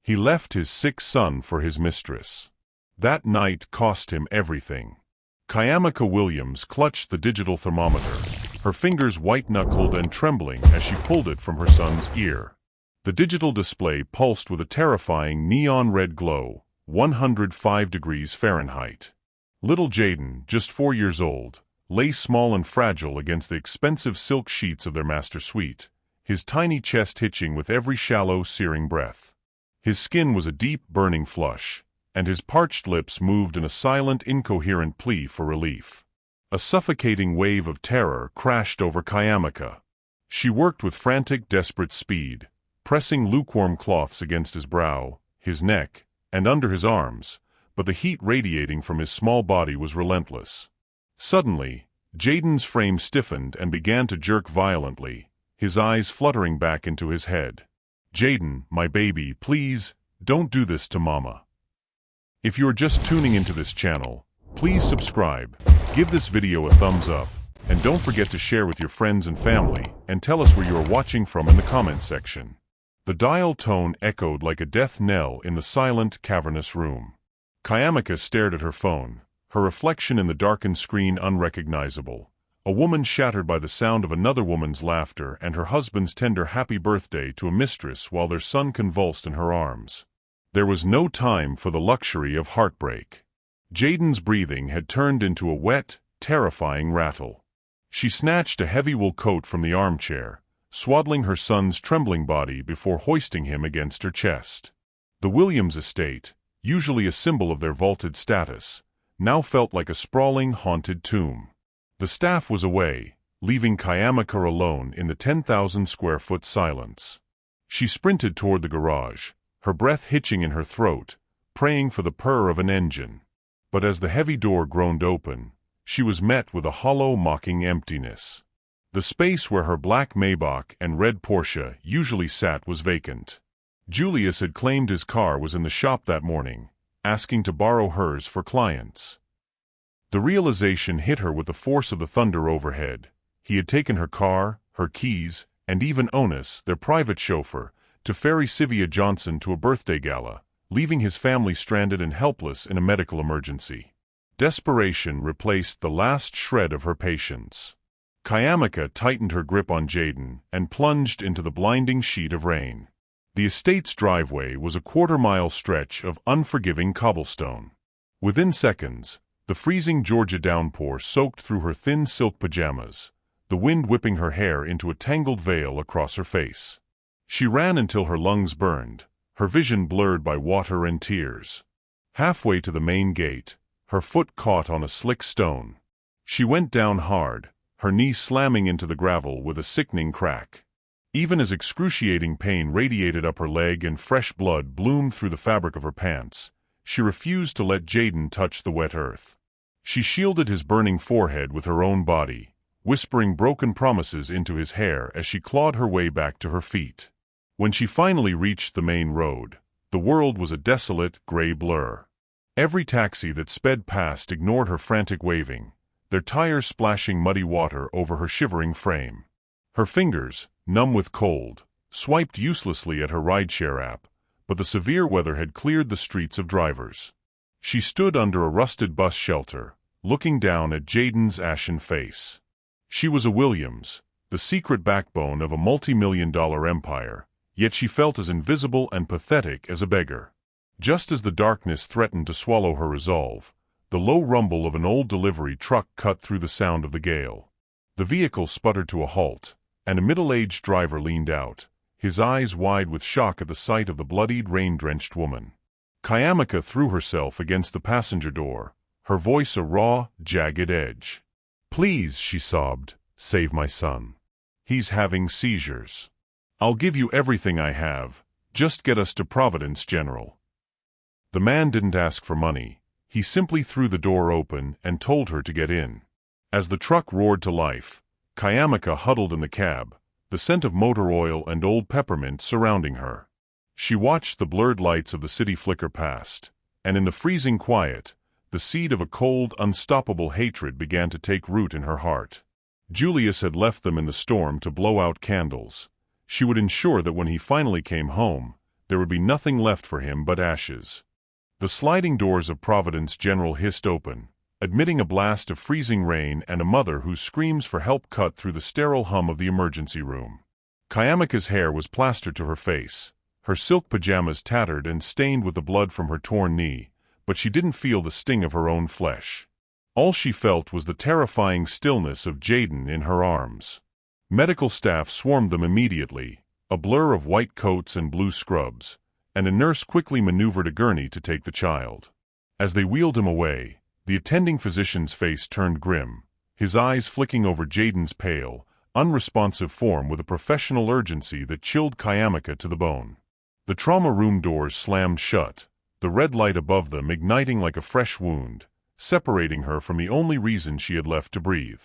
He left his sick son for his mistress. That night cost him everything. Chiamaka Williams clutched the digital thermometer, her fingers white-knuckled and trembling as she pulled it from her son's ear. The digital display pulsed with a terrifying neon red glow, 105 degrees Fahrenheit. Little Jaden, just 4 years old, lay small and fragile against the expensive silk sheets of their master suite, his tiny chest hitching with every shallow, searing breath. His skin was a deep, burning flush, and his parched lips moved in a silent, incoherent plea for relief. A suffocating wave of terror crashed over Chiamaka. She worked with frantic, desperate speed, pressing lukewarm cloths against his brow, his neck, and under his arms, but the heat radiating from his small body was relentless. Suddenly, Jaden's frame stiffened and began to jerk violently, his eyes fluttering back into his head. "Jaden, my baby, please, don't do this to Mama." If you are just tuning into this channel, please subscribe, give this video a thumbs up, and don't forget to share with your friends and family, and tell us where you are watching from in the comments section. The dial tone echoed like a death knell in the silent, cavernous room. Chiamaka stared at her phone, her reflection in the darkened screen unrecognizable, a woman shattered by the sound of another woman's laughter and her husband's tender happy birthday to a mistress while their son convulsed in her arms. There was no time for the luxury of heartbreak. Jaden's breathing had turned into a wet, terrifying rattle. She snatched a heavy wool coat from the armchair, swaddling her son's trembling body before hoisting him against her chest. The Williams estate, usually a symbol of their vaulted status, now felt like a sprawling, haunted tomb. The staff was away, leaving Chiamaka alone in the 10,000-square-foot silence. She sprinted toward the garage, her breath hitching in her throat, praying for the purr of an engine. But as the heavy door groaned open, she was met with a hollow, mocking emptiness. The space where her black Maybach and red Porsche usually sat was vacant. Julius had claimed his car was in the shop that morning, asking to borrow hers for clients. The realization hit her with the force of the thunder overhead. He had taken her car, her keys, and even Onus, their private chauffeur, to ferry Sivia Johnson to a birthday gala, leaving his family stranded and helpless in a medical emergency. Desperation replaced the last shred of her patience. Chiamaka tightened her grip on Jaden and plunged into the blinding sheet of rain. The estate's driveway was a quarter-mile stretch of unforgiving cobblestone. Within seconds, the freezing Georgia downpour soaked through her thin silk pajamas, the wind whipping her hair into a tangled veil across her face. She ran until her lungs burned, her vision blurred by water and tears. Halfway to the main gate, her foot caught on a slick stone. She went down hard, her knee slamming into the gravel with a sickening crack. Even as excruciating pain radiated up her leg and fresh blood bloomed through the fabric of her pants, she refused to let Jaden touch the wet earth. She shielded his burning forehead with her own body, whispering broken promises into his hair as she clawed her way back to her feet. When she finally reached the main road, the world was a desolate, gray blur. Every taxi that sped past ignored her frantic waving, their tires splashing muddy water over her shivering frame. Her fingers, numb with cold, swiped uselessly at her rideshare app, but the severe weather had cleared the streets of drivers. She stood under a rusted bus shelter, looking down at Jaden's ashen face. She was a Williams, the secret backbone of a multi-million-dollar empire, yet she felt as invisible and pathetic as a beggar. Just as the darkness threatened to swallow her resolve, the low rumble of an old delivery truck cut through the sound of the gale. The vehicle sputtered to a halt, and a middle-aged driver leaned out, his eyes wide with shock at the sight of the bloodied, rain-drenched woman. Chiamaka threw herself against the passenger door, her voice a raw, jagged edge. "Please," she sobbed, "save my son. He's having seizures. I'll give you everything I have, just get us to Providence, General." The man didn't ask for money, he simply threw the door open and told her to get in. As the truck roared to life, Chiamaka huddled in the cab, the scent of motor oil and old peppermint surrounding her. She watched the blurred lights of the city flicker past, and in the freezing quiet, the seed of a cold, unstoppable hatred began to take root in her heart. Julius had left them in the storm to blow out candles. She would ensure that when he finally came home, there would be nothing left for him but ashes. The sliding doors of Providence General hissed open, admitting a blast of freezing rain and a mother whose screams for help cut through the sterile hum of the emergency room. Chiamaka's hair was plastered to her face, her silk pajamas tattered and stained with the blood from her torn knee, but she didn't feel the sting of her own flesh. All she felt was the terrifying stillness of Jaden in her arms. Medical staff swarmed them immediately, a blur of white coats and blue scrubs, and a nurse quickly maneuvered a gurney to take the child. As they wheeled him away, the attending physician's face turned grim, his eyes flicking over Jaden's pale, unresponsive form with a professional urgency that chilled Chiamaka to the bone. The trauma room doors slammed shut, the red light above them igniting like a fresh wound, separating her from the only reason she had left to breathe.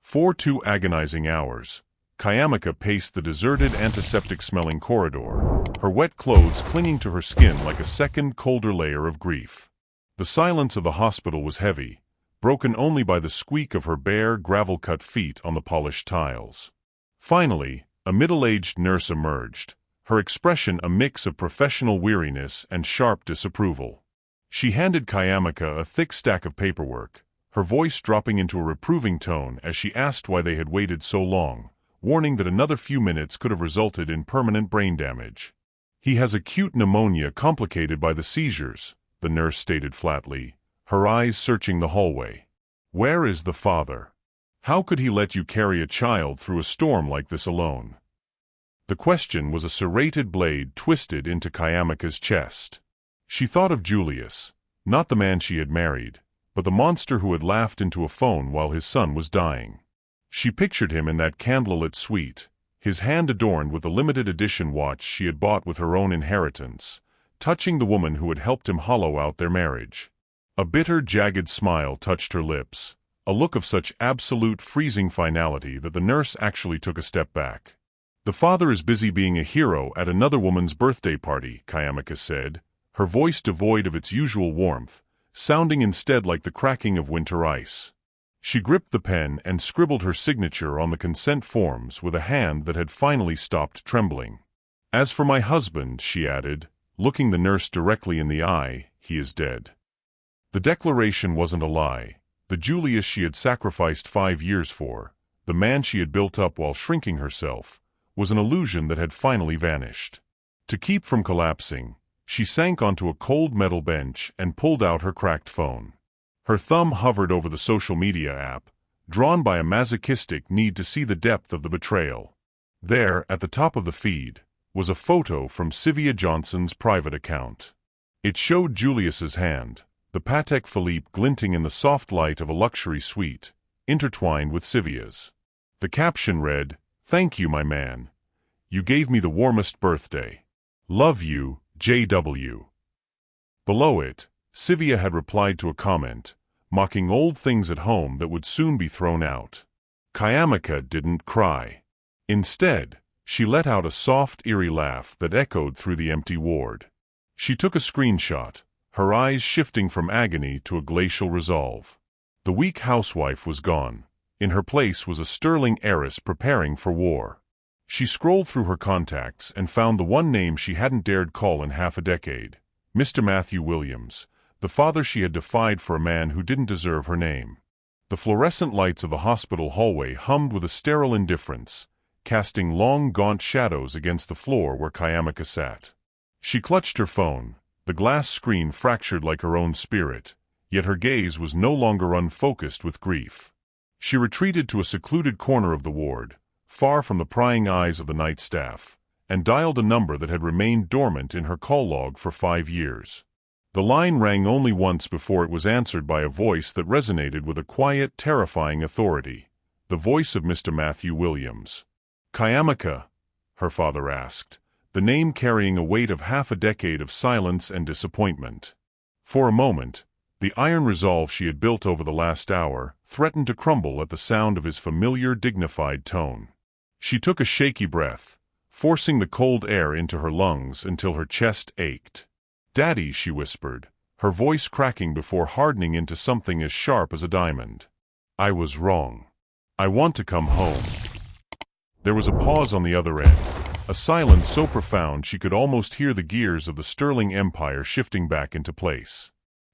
For 2 agonizing hours, Chiamaka paced the deserted antiseptic-smelling corridor, her wet clothes clinging to her skin like a second, colder layer of grief. The silence of the hospital was heavy, broken only by the squeak of her bare, gravel-cut feet on the polished tiles. Finally, a middle-aged nurse emerged, her expression a mix of professional weariness and sharp disapproval. She handed Chiamaka a thick stack of paperwork, her voice dropping into a reproving tone as she asked why they had waited so long, warning that another few minutes could have resulted in permanent brain damage. "He has acute pneumonia complicated by the seizures," the nurse stated flatly, her eyes searching the hallway. "Where is the father? How could he let you carry a child through a storm like this alone?" The question was a serrated blade twisted into Chiamaka's chest. She thought of Julius, not the man she had married, but the monster who had laughed into a phone while his son was dying. She pictured him in that candlelit suite, his hand adorned with the limited edition watch she had bought with her own inheritance, touching the woman who had helped him hollow out their marriage. A bitter, jagged smile touched her lips, a look of such absolute freezing finality that the nurse actually took a step back. "The father is busy being a hero at another woman's birthday party," Chiamaka said, her voice devoid of its usual warmth, sounding instead like the cracking of winter ice. She gripped the pen and scribbled her signature on the consent forms with a hand that had finally stopped trembling. "As for my husband," she added, looking the nurse directly in the eye, "he is dead." The declaration wasn't a lie. The Julius she had sacrificed 5 years for, the man she had built up while shrinking herself, was an illusion that had finally vanished. To keep from collapsing, she sank onto a cold metal bench and pulled out her cracked phone. Her thumb hovered over the social media app, drawn by a masochistic need to see the depth of the betrayal. There, at the top of the feed, was a photo from Sylvia Johnson's private account. It showed Julius's hand, the Patek Philippe glinting in the soft light of a luxury suite, intertwined with Sylvia's. The caption read, "Thank you, my man. You gave me the warmest birthday. Love you, J.W." Below it, Sylvia had replied to a comment, mocking old things at home that would soon be thrown out. Chiamaka didn't cry. Instead, she let out a soft, eerie laugh that echoed through the empty ward. She took a screenshot, her eyes shifting from agony to a glacial resolve. The weak housewife was gone. In her place was a sterling heiress preparing for war. She scrolled through her contacts and found the one name she hadn't dared call in half a decade, Mr. Matthew Williams, the father she had defied for a man who didn't deserve her name. The fluorescent lights of the hospital hallway hummed with a sterile indifference, casting long, gaunt shadows against the floor where Chiamaka sat. She clutched her phone, the glass screen fractured like her own spirit, yet her gaze was no longer unfocused with grief. She retreated to a secluded corner of the ward, far from the prying eyes of the night staff, and dialed a number that had remained dormant in her call log for 5 years. The line rang only once before it was answered by a voice that resonated with a quiet, terrifying authority, the voice of Mr. Matthew Williams. "Chiamaka?" her father asked, the name carrying a weight of half a decade of silence and disappointment. For a moment, the iron resolve she had built over the last hour threatened to crumble at the sound of his familiar, dignified tone. She took a shaky breath, forcing the cold air into her lungs until her chest ached. "Daddy," she whispered, her voice cracking before hardening into something as sharp as a diamond. "I was wrong. I want to come home." There was a pause on the other end, a silence so profound she could almost hear the gears of the Sterling Empire shifting back into place.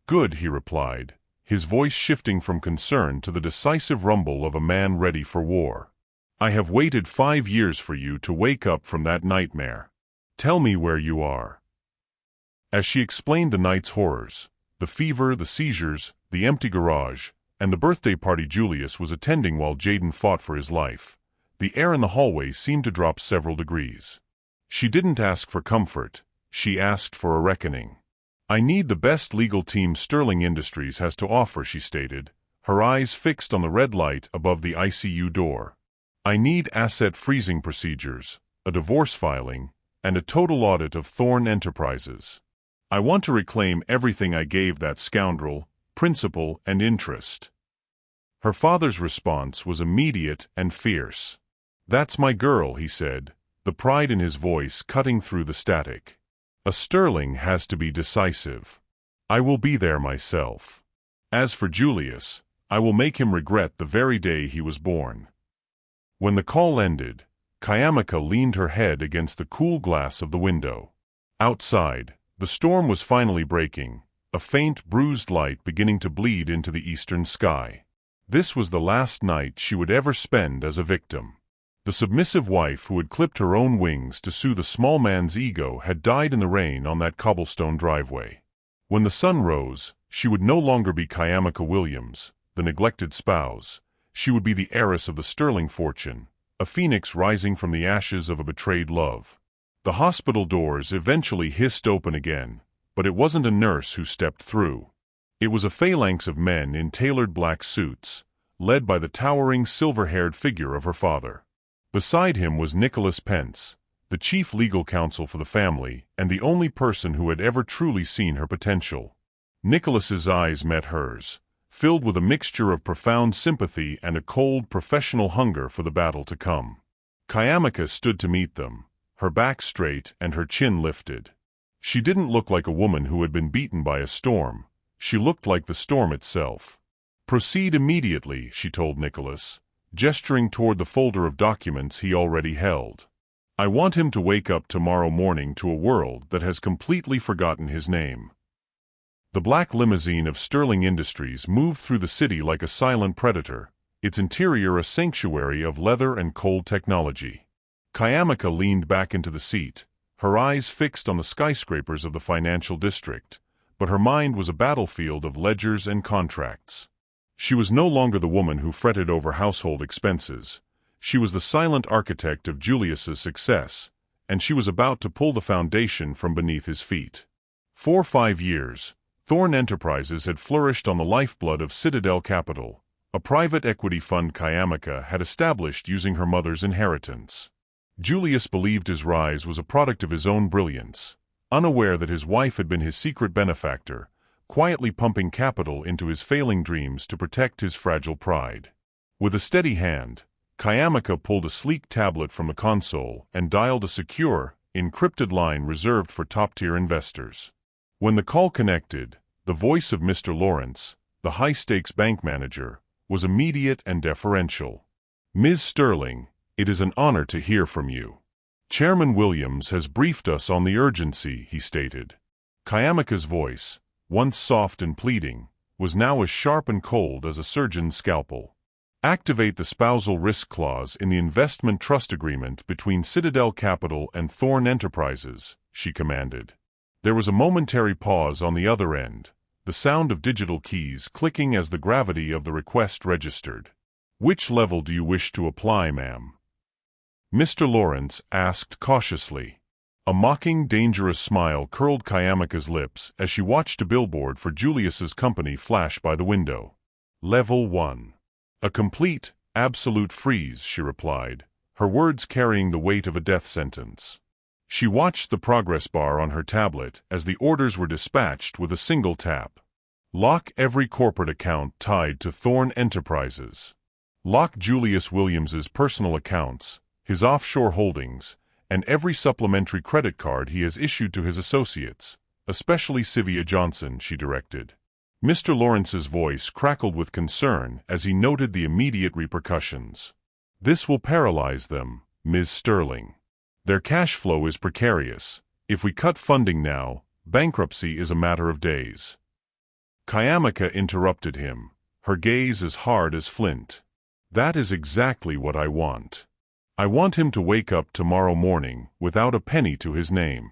"Good," he replied, his voice shifting from concern to the decisive rumble of a man ready for war. "I have waited 5 years for you to wake up from that nightmare. Tell me where you are." As she explained the night's horrors, the fever, the seizures, the empty garage, and the birthday party Julius was attending while Jaden fought for his life, the air in the hallway seemed to drop several degrees. She didn't ask for comfort, she asked for a reckoning. "I need the best legal team Sterling Industries has to offer," she stated, her eyes fixed on the red light above the ICU door. "I need asset freezing procedures, a divorce filing, and a total audit of Thorne Enterprises. I want to reclaim everything I gave that scoundrel, principal and interest." Her father's response was immediate and fierce. "That's my girl," he said, the pride in his voice cutting through the static. "A Sterling has to be decisive. I will be there myself. As for Julius, I will make him regret the very day he was born." When the call ended, Chiamaka leaned her head against the cool glass of the window. Outside, the storm was finally breaking, a faint, bruised light beginning to bleed into the eastern sky. This was the last night she would ever spend as a victim. The submissive wife who had clipped her own wings to soothe a small man's ego had died in the rain on that cobblestone driveway. When the sun rose, she would no longer be Chiamaka Williams, the neglected spouse. She would be the heiress of the Sterling fortune, a phoenix rising from the ashes of a betrayed love. The hospital doors eventually hissed open again, but it wasn't a nurse who stepped through. It was a phalanx of men in tailored black suits, led by the towering silver-haired figure of her father. Beside him was Nicholas Pence, the chief legal counsel for the family and the only person who had ever truly seen her potential. Nicholas's eyes met hers, filled with a mixture of profound sympathy and a cold, professional hunger for the battle to come. Chiamaka stood to meet them, her back straight and her chin lifted. She didn't look like a woman who had been beaten by a storm. She looked like the storm itself. "Proceed immediately," she told Nicholas, gesturing toward the folder of documents he already held. "I want him to wake up tomorrow morning to a world that has completely forgotten his name." The black limousine of Sterling Industries moved through the city like a silent predator, its interior a sanctuary of leather and cold technology. Chiamaka leaned back into the seat, her eyes fixed on the skyscrapers of the financial district, but her mind was a battlefield of ledgers and contracts. She was no longer the woman who fretted over household expenses. She was the silent architect of Julius's success, and she was about to pull the foundation from beneath his feet. For 5 years, Thorne Enterprises had flourished on the lifeblood of Citadel Capital, a private equity fund Chiamaka had established using her mother's inheritance. Julius believed his rise was a product of his own brilliance, unaware that his wife had been his secret benefactor, quietly pumping capital into his failing dreams to protect his fragile pride. With a steady hand, Chiamaka pulled a sleek tablet from the console and dialed a secure, encrypted line reserved for top-tier investors. When the call connected, the voice of Mr. Lawrence, the high-stakes bank manager, was immediate and deferential. "Ms. Sterling, it is an honor to hear from you. Chairman Williams has briefed us on the urgency," he stated. Chiamaka's voice, once soft and pleading, was now as sharp and cold as a surgeon's scalpel. "Activate the spousal risk clause in the investment trust agreement between Citadel Capital and Thorne Enterprises," she commanded. There was a momentary pause on the other end, the sound of digital keys clicking as the gravity of the request registered. "Which level do you wish to apply, ma'am?" Mr. Lawrence asked cautiously. A mocking, dangerous smile curled Chiamaka's lips as she watched a billboard for Julius's company flash by the window. "Level 1. A complete, absolute freeze," she replied, her words carrying the weight of a death sentence. She watched the progress bar on her tablet as the orders were dispatched with a single tap. "Lock every corporate account tied to Thorne Enterprises. Lock Julius Williams's personal accounts, his offshore holdings, and every supplementary credit card he has issued to his associates, especially Sylvia Johnson," she directed. Mr. Lawrence's voice crackled with concern as he noted the immediate repercussions. "This will paralyze them, Ms. Sterling. Their cash flow is precarious. If we cut funding now, bankruptcy is a matter of days. Chiamaka interrupted him, her gaze as hard as flint. That is exactly what I want. I want him to wake up tomorrow morning without a penny to his name.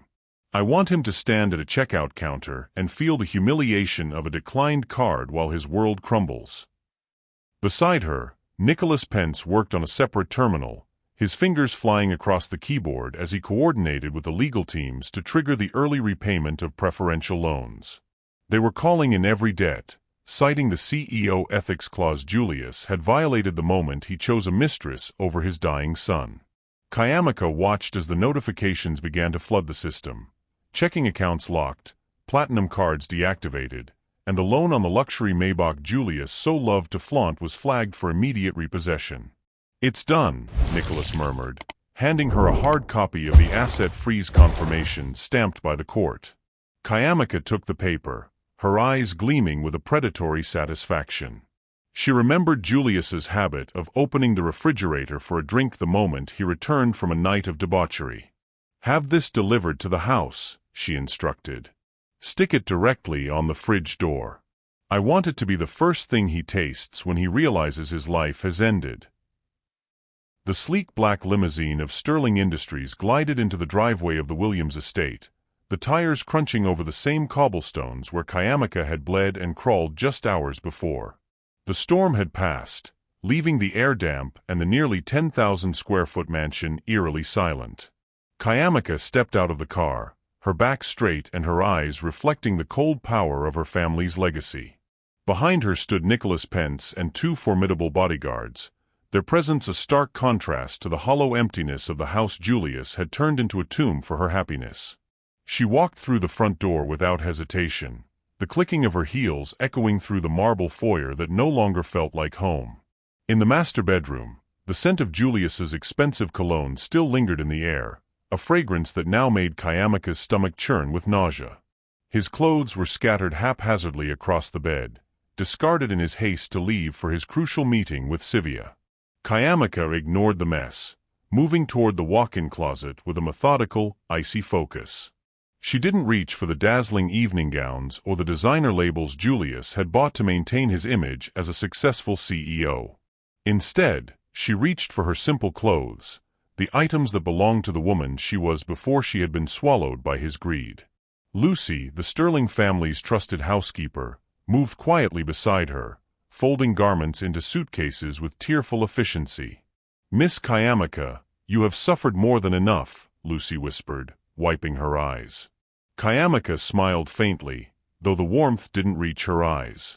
I want him to stand at a checkout counter and feel the humiliation of a declined card while his world crumbles. Beside her, Nicholas Pence worked on a separate terminal, his fingers flying across the keyboard as he coordinated with the legal teams to trigger the early repayment of preferential loans. They were calling in every debt, citing the CEO ethics clause Julius had violated the moment he chose a mistress over his dying son. Chiamaka watched as the notifications began to flood the system. Checking accounts locked, platinum cards deactivated, and the loan on the luxury Maybach Julius so loved to flaunt was flagged for immediate repossession. "It's done," Nicholas murmured, handing her a hard copy of the asset freeze confirmation stamped by the court. Chiamaka took the paper, her eyes gleaming with a predatory satisfaction. She remembered Julius's habit of opening the refrigerator for a drink the moment he returned from a night of debauchery. "Have this delivered to the house," she instructed. "Stick it directly on the fridge door. I want it to be the first thing he tastes when he realizes his life has ended." The sleek black limousine of Sterling Industries glided into the driveway of the Williams estate, the tires crunching over the same cobblestones where Chiamaka had bled and crawled just hours before. The storm had passed, leaving the air damp and the nearly 10,000-square-foot mansion eerily silent. Chiamaka stepped out of the car, her back straight and her eyes reflecting the cold power of her family's legacy. Behind her stood Nicholas Pence and two formidable bodyguards, their presence a stark contrast to the hollow emptiness of the house Julius had turned into a tomb for her happiness. She walked through the front door without hesitation, the clicking of her heels echoing through the marble foyer that no longer felt like home. In the master bedroom, the scent of Julius's expensive cologne still lingered in the air, a fragrance that now made Chiamaka's stomach churn with nausea. His clothes were scattered haphazardly across the bed, discarded in his haste to leave for his crucial meeting with Sivia. Chiamaka ignored the mess, moving toward the walk-in closet with a methodical, icy focus. She didn't reach for the dazzling evening gowns or the designer labels Julius had bought to maintain his image as a successful CEO. Instead, she reached for her simple clothes, the items that belonged to the woman she was before she had been swallowed by his greed. Lucy, the Sterling family's trusted housekeeper, moved quietly beside her, folding garments into suitcases with tearful efficiency. "Miss Chiamaka, you have suffered more than enough," Lucy whispered, wiping her eyes. Chiamaka smiled faintly, though the warmth didn't reach her eyes.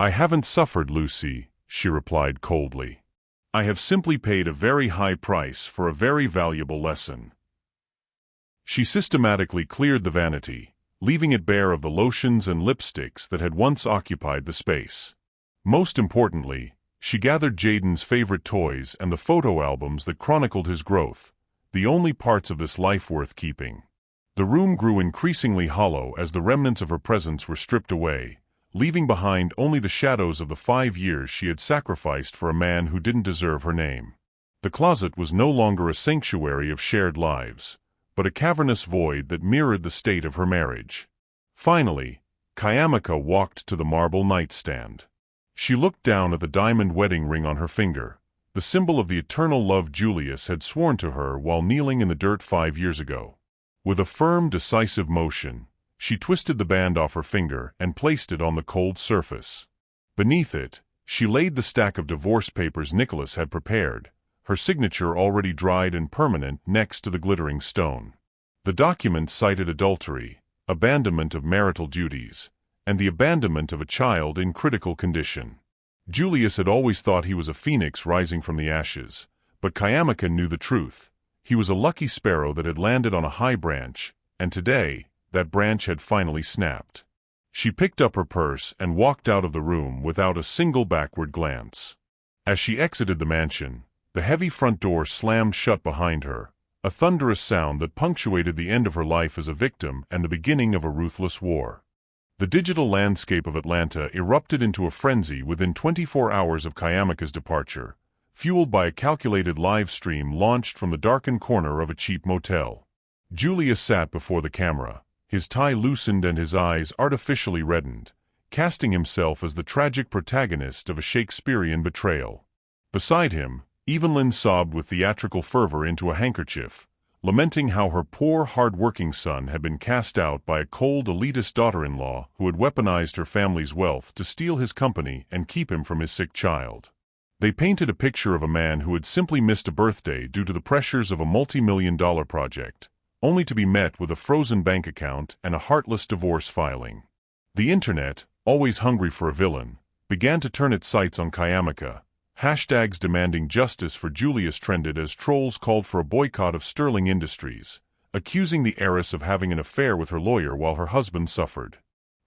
"I haven't suffered, Lucy," she replied coldly. "I have simply paid a very high price for a very valuable lesson." She systematically cleared the vanity, leaving it bare of the lotions and lipsticks that had once occupied the space. Most importantly, she gathered Jaden's favorite toys and the photo albums that chronicled his growth, the only parts of this life worth keeping. The room grew increasingly hollow as the remnants of her presence were stripped away, leaving behind only the shadows of the 5 years she had sacrificed for a man who didn't deserve her name. The closet was no longer a sanctuary of shared lives, but a cavernous void that mirrored the state of her marriage. Finally, Chiamaka walked to the marble nightstand. She looked down at the diamond wedding ring on her finger, the symbol of the eternal love Julius had sworn to her while kneeling in the dirt 5 years ago. With a firm, decisive motion, she twisted the band off her finger and placed it on the cold surface. Beneath it, she laid the stack of divorce papers Nicholas had prepared, her signature already dried and permanent next to the glittering stone. The document cited adultery, abandonment of marital duties, and the abandonment of a child in critical condition. Julius had always thought he was a phoenix rising from the ashes, but Chiamaka knew the truth. He was a lucky sparrow that had landed on a high branch, and today, that branch had finally snapped. She picked up her purse and walked out of the room without a single backward glance. As she exited the mansion, the heavy front door slammed shut behind her, a thunderous sound that punctuated the end of her life as a victim and the beginning of a ruthless war. The digital landscape of Atlanta erupted into a frenzy within 24 hours of Chiamaka's departure, fueled by a calculated live stream launched from the darkened corner of a cheap motel. Julius sat before the camera, his tie loosened and his eyes artificially reddened, casting himself as the tragic protagonist of a Shakespearean betrayal. Beside him, Evelyn sobbed with theatrical fervor into a handkerchief, lamenting how her poor, hard-working son had been cast out by a cold, elitist daughter-in-law who had weaponized her family's wealth to steal his company and keep him from his sick child. They painted a picture of a man who had simply missed a birthday due to the pressures of a multi-million-dollar project, only to be met with a frozen bank account and a heartless divorce filing. The internet, always hungry for a villain, began to turn its sights on Chiamaka. Hashtags demanding justice for Julius trended as trolls called for a boycott of Sterling Industries, accusing the heiress of having an affair with her lawyer while her husband suffered.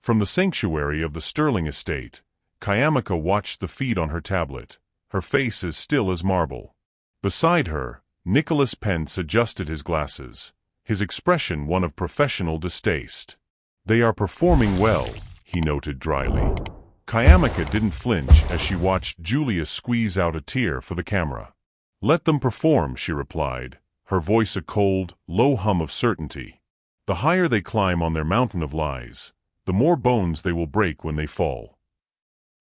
From the sanctuary of the Sterling estate, Chiamaka watched the feed on her tablet, her face as still as marble. Beside her, Nicholas Pence adjusted his glasses, his expression one of professional distaste. "They are performing well," he noted dryly. Chiamaka didn't flinch as she watched Julius squeeze out a tear for the camera. "Let them perform," she replied, her voice a cold, low hum of certainty. "The higher they climb on their mountain of lies, the more bones they will break when they fall."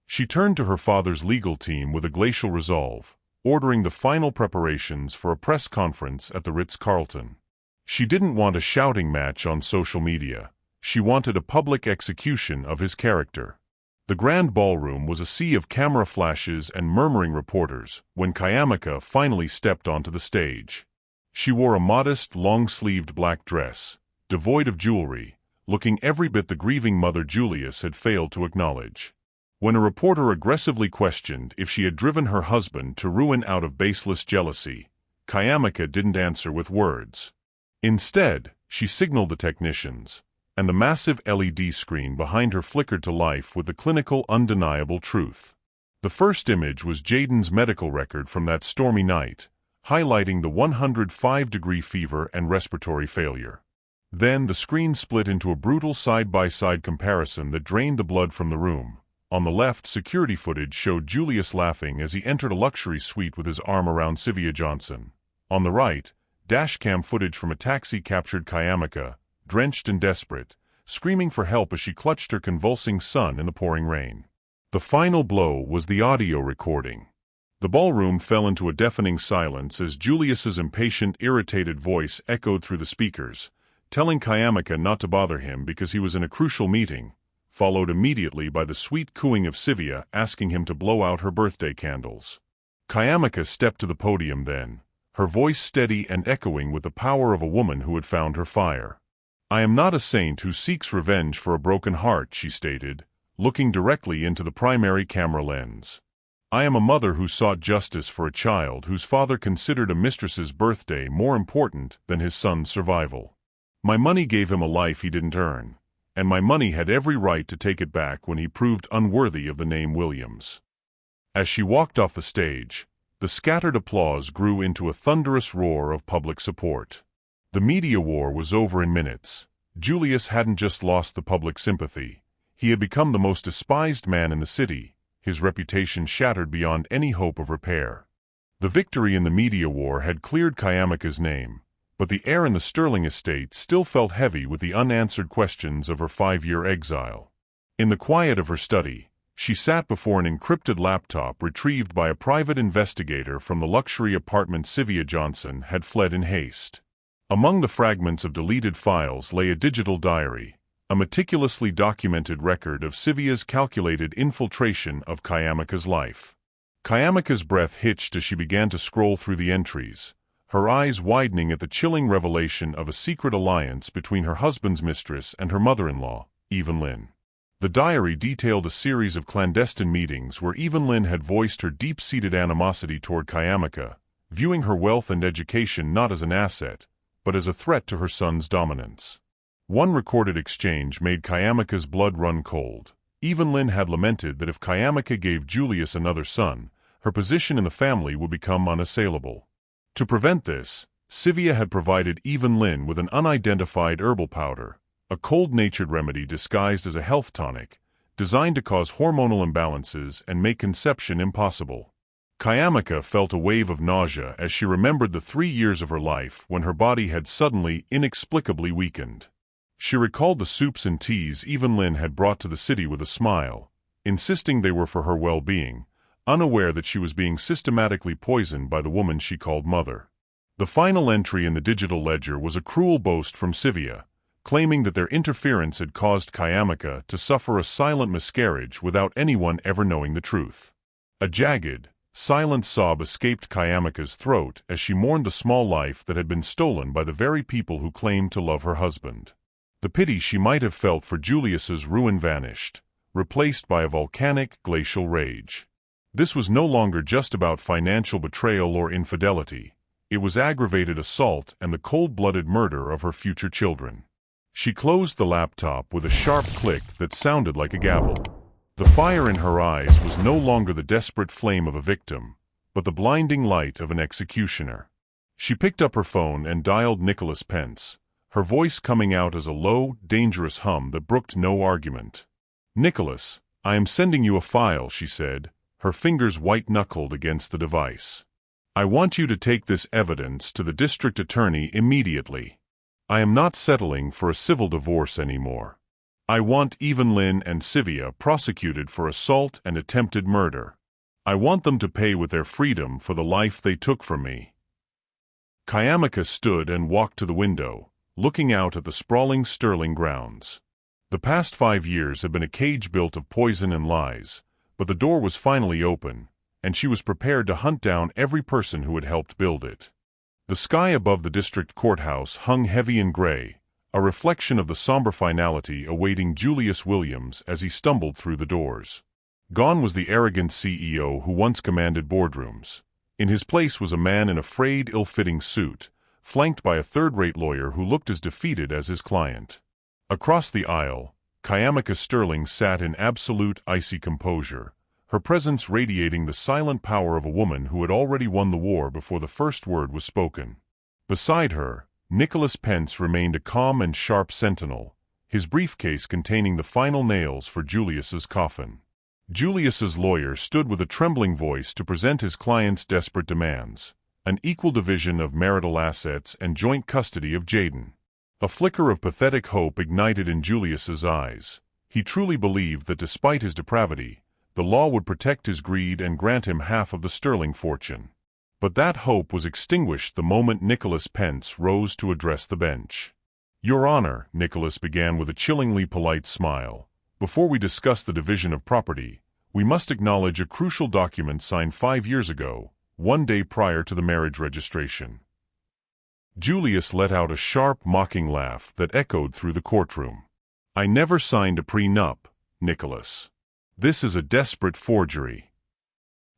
She turned to her father's legal team with a glacial resolve, ordering the final preparations for a press conference at the Ritz-Carlton. She didn't want a shouting match on social media. She wanted a public execution of his character. The grand ballroom was a sea of camera flashes and murmuring reporters when Chiamaka finally stepped onto the stage. She wore a modest, long-sleeved black dress, devoid of jewelry, looking every bit the grieving mother Julius had failed to acknowledge. When a reporter aggressively questioned if she had driven her husband to ruin out of baseless jealousy, Chiamaka didn't answer with words. Instead, she signaled the technicians, and the massive LED screen behind her flickered to life with the clinical, undeniable truth. The first image was Jaden's medical record from that stormy night, highlighting the 105-degree fever and respiratory failure. Then the screen split into a brutal side-by-side comparison that drained the blood from the room. On the left, security footage showed Julius laughing as he entered a luxury suite with his arm around Sylvia Johnson. On the right, dashcam footage from a taxi captured Chiamaka, drenched and desperate, screaming for help as she clutched her convulsing son in the pouring rain. The final blow was the audio recording. The ballroom fell into a deafening silence as Julius's impatient, irritated voice echoed through the speakers, telling Chiamaka not to bother him because he was in a crucial meeting, followed immediately by the sweet cooing of Sylvia asking him to blow out her birthday candles. Chiamaka stepped to the podium then, her voice steady and echoing with the power of a woman who had found her fire. "I am not a saint who seeks revenge for a broken heart," she stated, looking directly into the primary camera lens. "I am a mother who sought justice for a child whose father considered a mistress's birthday more important than his son's survival. My money gave him a life he didn't earn, and my money had every right to take it back when he proved unworthy of the name Williams." As she walked off the stage, the scattered applause grew into a thunderous roar of public support. The media war was over in minutes. Julius hadn't just lost the public sympathy. He had become the most despised man in the city, his reputation shattered beyond any hope of repair. The victory in the media war had cleared Chiamaka's name, but the air in the Sterling estate still felt heavy with the unanswered questions of her 5-year exile. In the quiet of her study, she sat before an encrypted laptop retrieved by a private investigator from the luxury apartment Sylvia Johnson had fled in haste. Among the fragments of deleted files lay a digital diary, a meticulously documented record of Sylvia's calculated infiltration of Chiamaka's life. Chiamaka's breath hitched as she began to scroll through the entries, her eyes widening at the chilling revelation of a secret alliance between her husband's mistress and her mother-in-law, Evelyn. The diary detailed a series of clandestine meetings where Evelyn had voiced her deep-seated animosity toward Chiamaka, viewing her wealth and education not as an asset, but as a threat to her son's dominance. One recorded exchange made Chiamaka's blood run cold. Evelyn had lamented that if Chiamaka gave Julius another son, her position in the family would become unassailable. To prevent this, Sylvia had provided Evelyn with an unidentified herbal powder, a cold-natured remedy disguised as a health tonic, designed to cause hormonal imbalances and make conception impossible. Chiamaka felt a wave of nausea as she remembered the 3 years of her life when her body had suddenly, inexplicably weakened. She recalled the soups and teas Evelyn had brought to the city with a smile, insisting they were for her well-being, unaware that she was being systematically poisoned by the woman she called mother. The final entry in the digital ledger was a cruel boast from Sivia, claiming that their interference had caused Chiamaka to suffer a silent miscarriage without anyone ever knowing the truth. A jagged, silent sob escaped Chiamaka's throat as she mourned the small life that had been stolen by the very people who claimed to love her husband. The pity she might have felt for Julius's ruin vanished, replaced by a volcanic, glacial rage. This was no longer just about financial betrayal or infidelity. It was aggravated assault and the cold-blooded murder of her future children. She closed the laptop with a sharp click that sounded like a gavel. The fire in her eyes was no longer the desperate flame of a victim, but the blinding light of an executioner. She picked up her phone and dialed Nicholas Pence, her voice coming out as a low, dangerous hum that brooked no argument. "Nicholas, I am sending you a file," she said, her fingers white-knuckled against the device. "I want you to take this evidence to the district attorney immediately. I am not settling for a civil divorce anymore. I want Evelyn and Sivia prosecuted for assault and attempted murder. I want them to pay with their freedom for the life they took from me." Chiamaka stood and walked to the window, looking out at the sprawling Sterling grounds. The past 5 years had been a cage built of poison and lies, but the door was finally open, and she was prepared to hunt down every person who had helped build it. The sky above the district courthouse hung heavy and gray, a reflection of the somber finality awaiting Julius Williams as he stumbled through the doors. Gone was the arrogant CEO who once commanded boardrooms. In his place was a man in a frayed, ill-fitting suit, flanked by a third-rate lawyer who looked as defeated as his client. Across the aisle, Chiamaka Sterling sat in absolute icy composure, her presence radiating the silent power of a woman who had already won the war before the first word was spoken. Beside her, Nicholas Pence remained a calm and sharp sentinel, his briefcase containing the final nails for Julius's coffin. Julius's lawyer stood with a trembling voice to present his client's desperate demands: an equal division of marital assets and joint custody of Jaden. A flicker of pathetic hope ignited in Julius's eyes. He truly believed that despite his depravity, the law would protect his greed and grant him half of the Sterling fortune. But that hope was extinguished the moment Nicholas Pence rose to address the bench. "Your Honor," Nicholas began with a chillingly polite smile, "before we discuss the division of property, we must acknowledge a crucial document signed 5 years ago, one day prior to the marriage registration." Julius let out a sharp, mocking laugh that echoed through the courtroom. "I never signed a prenup, Nicholas. This is a desperate forgery."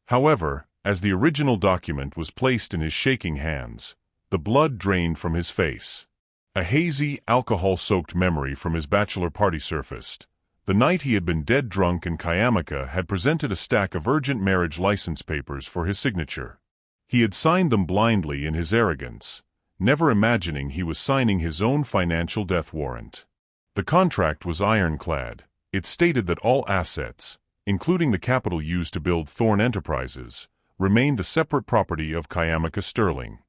However, as the original document was placed in his shaking hands, the blood drained from his face. A hazy, alcohol-soaked memory from his bachelor party surfaced. The night he had been dead drunk and Chiamaka had presented a stack of urgent marriage license papers for his signature. He had signed them blindly in his arrogance, never imagining he was signing his own financial death warrant. The contract was ironclad. It stated that all assets, including the capital used to build Thorne Enterprises, remained the separate property of Chiamaka Sterling.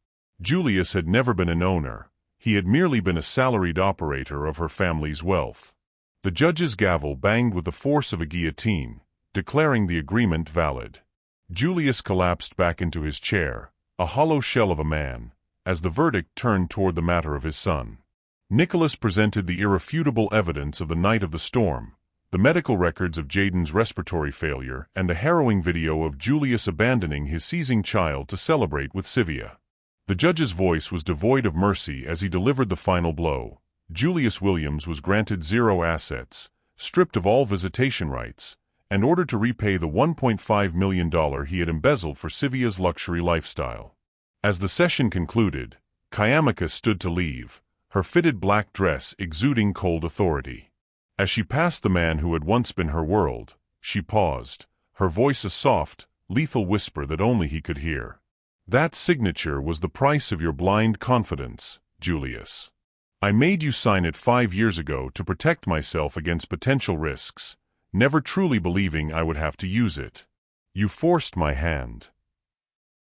Julius had never been an owner. He had merely been a salaried operator of her family's wealth. The judge's gavel banged with the force of a guillotine, declaring the agreement valid. Julius collapsed back into his chair, a hollow shell of a man, as the verdict turned toward the matter of his son. Nicholas presented the irrefutable evidence of the night of the storm, the medical records of Jaden's respiratory failure, and the harrowing video of Julius abandoning his seizing child to celebrate with Sivia. The judge's voice was devoid of mercy as he delivered the final blow. Julius Williams was granted 0 assets, stripped of all visitation rights, and ordered to repay the $1.5 million he had embezzled for Sivia's luxury lifestyle. As the session concluded, Chiamaka stood to leave, her fitted black dress exuding cold authority. As she passed the man who had once been her world, she paused, her voice a soft, lethal whisper that only he could hear. "That signature was the price of your blind confidence, Julius. I made you sign it 5 years ago to protect myself against potential risks, never truly believing I would have to use it. You forced my hand.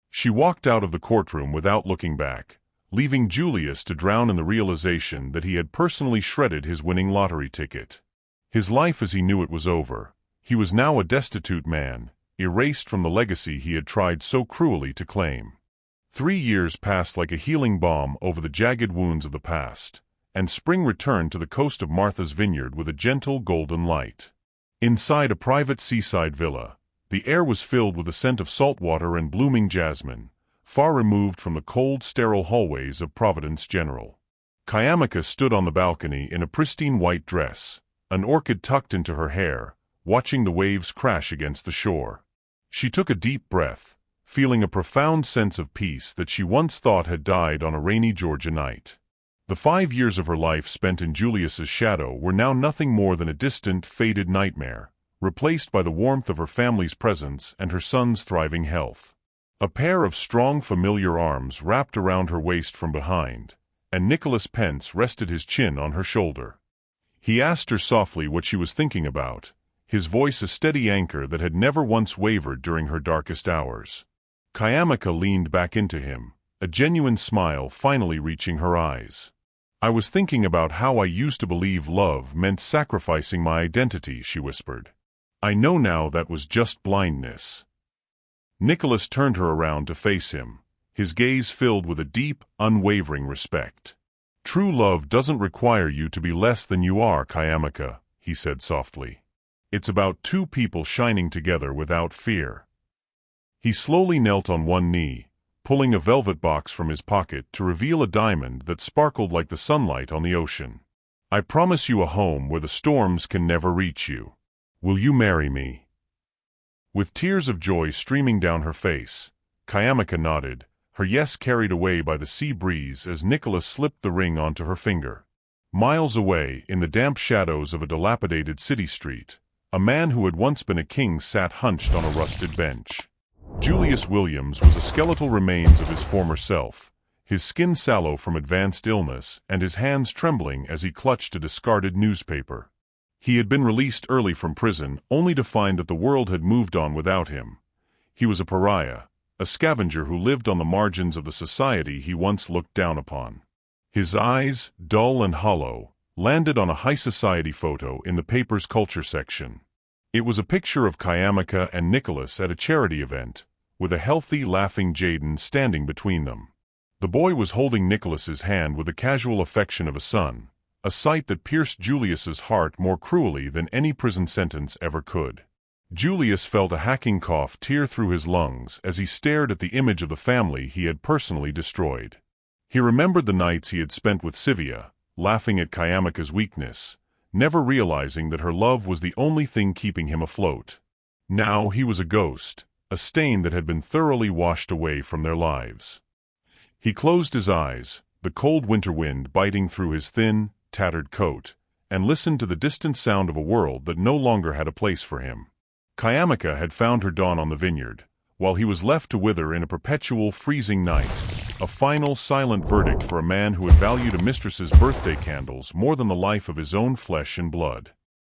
She walked out of the courtroom without looking back, leaving Julius to drown in the realization that he had personally shredded his winning lottery ticket. His life as he knew it was over. He was now a destitute man, erased from the legacy he had tried so cruelly to claim. 3 years passed like a healing balm over the jagged wounds of the past, and spring returned to the coast of Martha's Vineyard with a gentle golden light. Inside a private seaside villa, the air was filled with the scent of salt water and blooming jasmine, far removed from the cold, sterile hallways of Providence General. Chiamaka stood on the balcony in a pristine white dress, an orchid tucked into her hair, watching the waves crash against the shore. She took a deep breath, feeling a profound sense of peace that she once thought had died on a rainy Georgia night. The 5 years of her life spent in Julius's shadow were now nothing more than a distant, faded nightmare, replaced by the warmth of her family's presence and her son's thriving health. A pair of strong, familiar arms wrapped around her waist from behind, and Nicholas Pence rested his chin on her shoulder. He asked her softly what she was thinking about, his voice a steady anchor that had never once wavered during her darkest hours. Chiamaka leaned back into him, a genuine smile finally reaching her eyes. "I was thinking about how I used to believe love meant sacrificing my identity," she whispered. "I know now that was just blindness." Nicholas turned her around to face him, his gaze filled with a deep, unwavering respect. "True love doesn't require you to be less than you are, Chiamaka," he said softly. "It's about two people shining together without fear." He slowly knelt on one knee, pulling a velvet box from his pocket to reveal a diamond that sparkled like the sunlight on the ocean. "I promise you a home where the storms can never reach you. Will you marry me?" With tears of joy streaming down her face, Chiamaka nodded, her yes carried away by the sea breeze as Nicholas slipped the ring onto her finger. Miles away, in the damp shadows of a dilapidated city street, a man who had once been a king sat hunched on a rusted bench. Julius Williams was a skeletal remains of his former self, his skin sallow from advanced illness and his hands trembling as he clutched a discarded newspaper. He had been released early from prison only to find that the world had moved on without him. He was a pariah, a scavenger who lived on the margins of the society he once looked down upon. His eyes, dull and hollow, landed on a high society photo in the paper's culture section. It was a picture of Chiamaka and Nicholas at a charity event, with a healthy, laughing Jaden standing between them. The boy was holding Nicholas's hand with the casual affection of a son, a sight that pierced Julius's heart more cruelly than any prison sentence ever could. Julius felt a hacking cough tear through his lungs as he stared at the image of the family he had personally destroyed. He remembered the nights he had spent with Sivia, laughing at Chiamaka's weakness, never realizing that her love was the only thing keeping him afloat. Now he was a ghost, a stain that had been thoroughly washed away from their lives. He closed his eyes, the cold winter wind biting through his thin, tattered coat, and listened to the distant sound of a world that no longer had a place for him. Chiamaka had found her dawn on the vineyard, while he was left to wither in a perpetual freezing night, a final silent verdict for a man who had valued a mistress's birthday candles more than the life of his own flesh and blood.